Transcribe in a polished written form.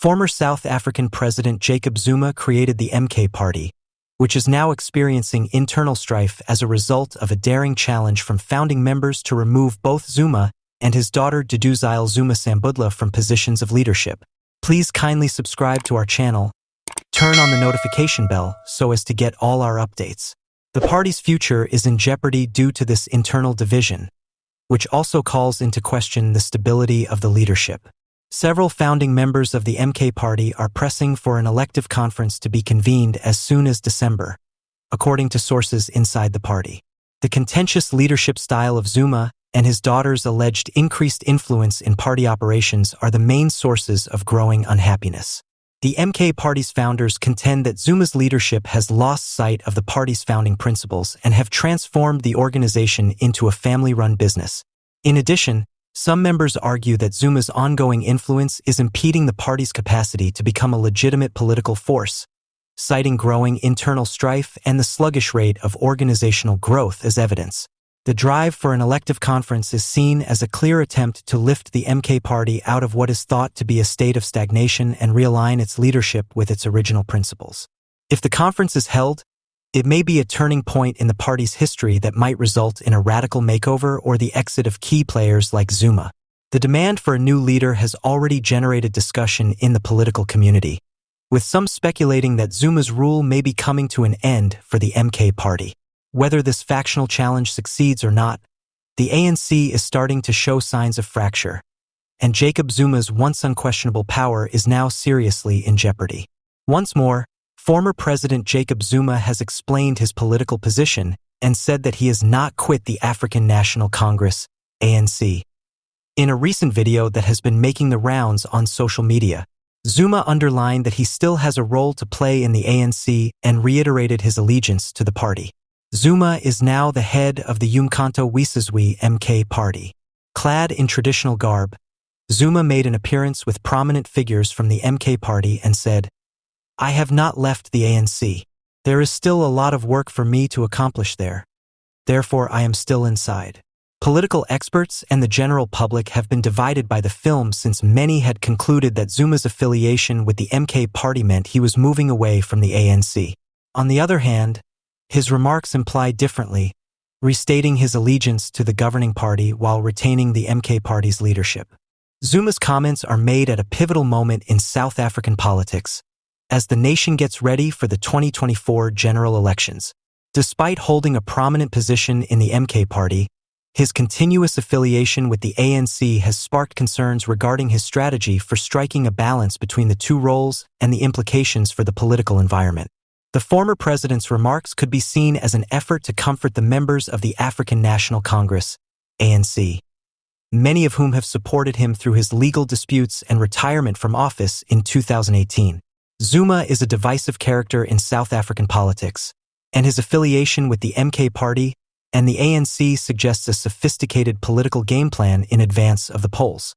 Former South African President Jacob Zuma created the MK Party, which is now experiencing internal strife as a result of a daring challenge from founding members to remove both Zuma and his daughter Duduzile Zuma Sambudla from positions of leadership. Please kindly subscribe to our channel, turn on the notification bell so as to get all our updates. The party's future is in jeopardy due to this internal division, which also calls into question the stability of the leadership. Several founding members of the MK Party are pressing for an elective conference to be convened as soon as December, according to sources inside the party. The contentious leadership style of Zuma and his daughter's alleged increased influence in party operations are the main sources of growing unhappiness. The MK Party's founders contend that Zuma's leadership has lost sight of the party's founding principles and have transformed the organization into a family-run business. In addition, some members argue that Zuma's ongoing influence is impeding the party's capacity to become a legitimate political force, citing growing internal strife and the sluggish rate of organizational growth as evidence. The drive for an elective conference is seen as a clear attempt to lift the MK Party out of what is thought to be a state of stagnation and realign its leadership with its original principles. If the conference is held, it may be a turning point in the party's history that might result in a radical makeover or the exit of key players like Zuma. The demand for a new leader has already generated discussion in the political community, with some speculating that Zuma's rule may be coming to an end for the MK Party. Whether this factional challenge succeeds or not, the ANC is starting to show signs of fracture, and Jacob Zuma's once unquestionable power is now seriously in jeopardy. Once more, former President Jacob Zuma has explained his political position and said that he has not quit the African National Congress, ANC. In a recent video that has been making the rounds on social media, Zuma underlined that he still has a role to play in the ANC and reiterated his allegiance to the party. Zuma is now the head of the Umkhonto weSizwe MK Party. Clad in traditional garb, Zuma made an appearance with prominent figures from the MK Party and said, "I have not left the ANC. There is still a lot of work for me to accomplish there. Therefore, I am still inside." Political experts and the general public have been divided by the film since many had concluded that Zuma's affiliation with the MK Party meant he was moving away from the ANC. On the other hand, his remarks imply differently, restating his allegiance to the governing party while retaining the MK Party's leadership. Zuma's comments are made at a pivotal moment in South African politics, as the nation gets ready for the 2024 general elections. Despite holding a prominent position in the MK Party, his continuous affiliation with the ANC has sparked concerns regarding his strategy for striking a balance between the two roles and the implications for the political environment. The former president's remarks could be seen as an effort to comfort the members of the African National Congress, ANC, many of whom have supported him through his legal disputes and retirement from office in 2018. Zuma is a divisive character in South African politics, and his affiliation with the MK Party and the ANC suggests a sophisticated political game plan in advance of the polls.